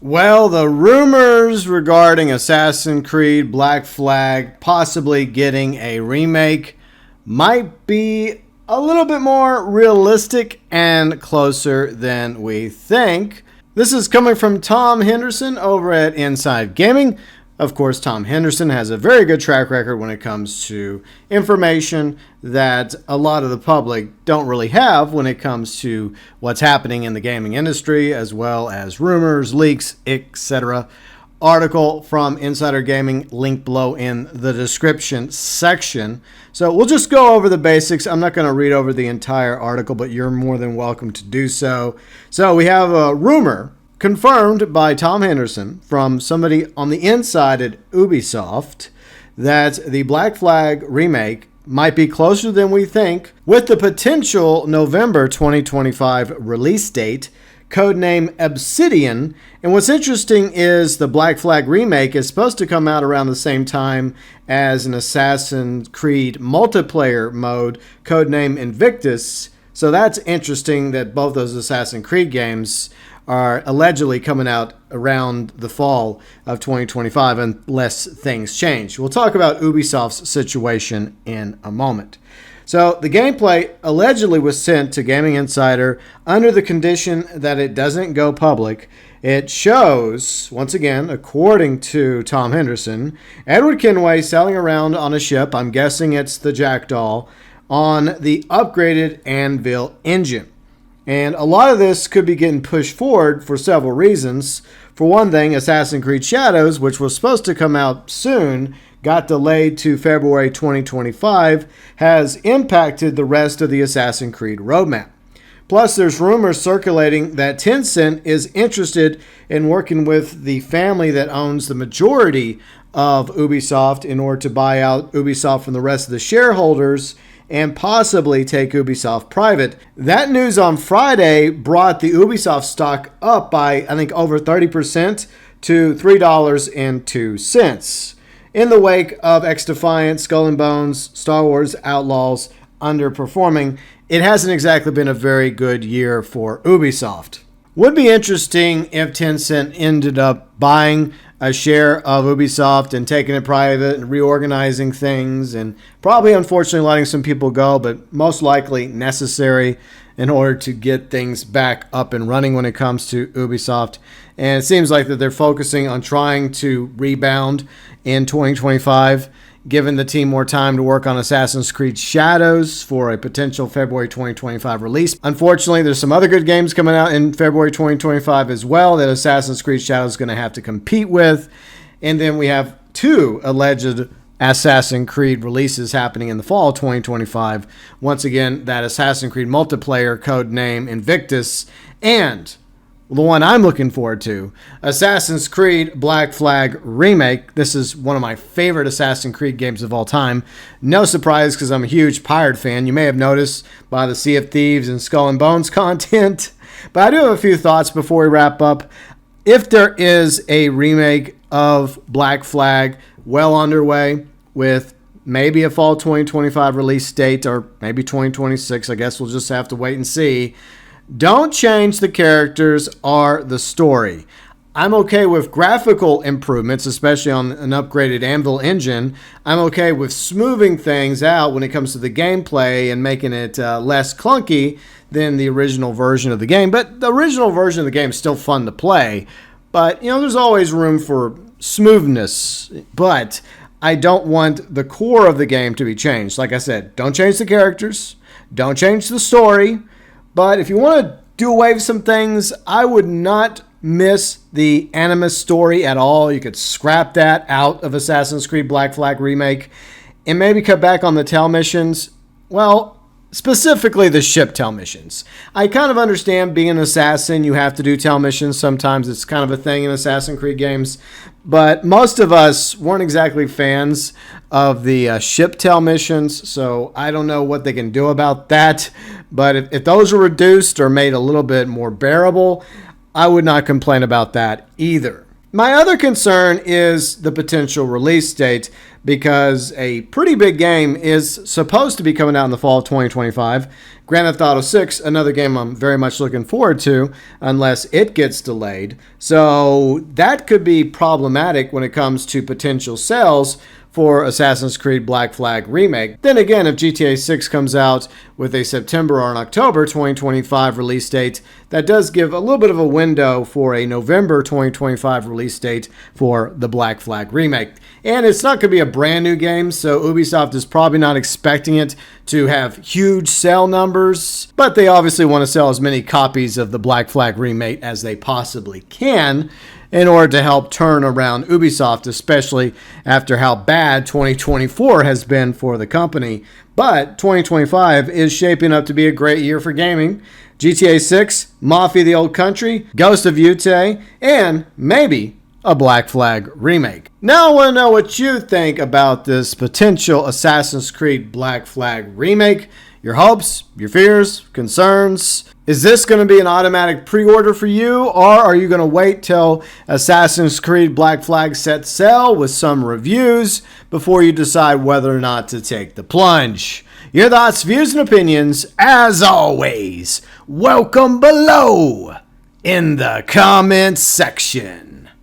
Well, the rumors regarding Assassin's Creed Black Flag possibly getting a remake might be a little bit more realistic and closer than we think. This is coming from Tom Henderson over at Inside Gaming. Of course, Tom Henderson has a very good track record when it comes to information that a lot of the public don't really have when it comes to what's happening in the gaming industry, as well as rumors, leaks, etc. Article from Insider Gaming, link below in the description section. So we'll just go over the basics. I'm not going to read over the entire article, but you're more than welcome to do so. So we have a rumor confirmed by Tom Henderson from somebody on the inside at Ubisoft that the Black Flag remake might be closer than we think, with the potential November 2025 release date, codename Obsidian. And what's interesting is the Black Flag remake is supposed to come out around the same time as an Assassin's Creed multiplayer mode, codename Invictus. So that's interesting that both those Assassin's Creed games are allegedly coming out around the fall of 2025 unless things change. We'll talk about Ubisoft's situation in a moment. So the gameplay allegedly was sent to Gaming Insider under the condition that it doesn't go public. It shows, once again, according to Tom Henderson, Edward Kenway sailing around on a ship, I'm guessing it's the Jackdaw, on the upgraded Anvil engine. And a lot of this could be getting pushed forward for several reasons. For one thing, Assassin's Creed Shadows, which was supposed to come out soon, got delayed to February 2025, has impacted the rest of the Assassin's Creed roadmap. Plus, there's rumors circulating that Tencent is interested in working with the family that owns the majority of Ubisoft in order to buy out Ubisoft from the rest of the shareholders and possibly take Ubisoft private. That news on Friday brought the Ubisoft stock up by, I think, over 30% to $3.02. In the wake of X-Defiant, Skull and Bones, Star Wars Outlaws underperforming, it hasn't exactly been a very good year for Ubisoft. Would be interesting if Tencent ended up buying a share of Ubisoft and taking it private and reorganizing things, and probably unfortunately letting some people go, but most likely necessary in order to get things back up and running when it comes to Ubisoft. And it seems like that they're focusing on trying to rebound in 2025, giving the team more time to work on Assassin's Creed Shadows for a potential February 2025 release. Unfortunately, there's some other good games coming out in February 2025 as well that Assassin's Creed Shadows is going to have to compete with. And then we have two alleged Assassin's Creed releases happening in the fall of 2025. Once again, that Assassin's Creed multiplayer codename Invictus, and the one I'm looking forward to, Assassin's Creed Black Flag Remake. This is one of my favorite Assassin's Creed games of all time. No surprise, because I'm a huge pirate fan. You may have noticed by the Sea of Thieves and Skull and Bones content. But I do have a few thoughts before we wrap up. If there is a remake of Black Flag well underway with maybe a fall 2025 release date, or maybe 2026, I guess we'll just have to wait and see. Don't change the characters or the story. I'm okay with graphical improvements, especially on an upgraded Anvil engine. I'm okay with smoothing things out when it comes to the gameplay and making it less clunky than the original version of the game. But the original version of the game is still fun to play. But, there's always room for smoothness. But I don't want the core of the game to be changed. Like I said, don't change the characters. Don't change the story. But if you want to do away with some things, I would not miss the Animus story at all. You could scrap that out of Assassin's Creed Black Flag Remake and maybe cut back on the tail missions. Well, specifically the ship tail missions. I kind of understand being an assassin, you have to do tail missions. Sometimes it's kind of a thing in Assassin's Creed games. But most of us weren't exactly fans of the ship tail missions, so I don't know what they can do about that. But if those are reduced or made a little bit more bearable, I would not complain about that either. My other concern is the potential release date, because a pretty big game is supposed to be coming out in the fall of 2025. Grand Theft Auto 6, another game I'm very much looking forward to, unless it gets delayed. So that could be problematic when it comes to potential sales for Assassin's Creed Black Flag Remake. Then again, if GTA 6 comes out with a September or an October 2025 release date, that does give a little bit of a window for a November 2025 release date for the Black Flag Remake. And it's not going to be a brand new game, so Ubisoft is probably not expecting it to have huge sale numbers, but they obviously want to sell as many copies of the Black Flag Remake as they possibly can in order to help turn around Ubisoft, especially after how bad 2024 has been for the company. But 2025 is shaping up to be a great year for gaming. GTA 6, Mafia the Old Country, Ghost of Yute, and maybe a Black Flag Remake. Now I want to know what you think about this potential Assassin's Creed Black Flag Remake. Your hopes, your fears, concerns. Is this going to be an automatic pre-order for you, or are you going to wait till Assassin's Creed Black Flag sets sail with some reviews before you decide whether or not to take the plunge? Your thoughts, views, and opinions, as always, welcome below in the comments section.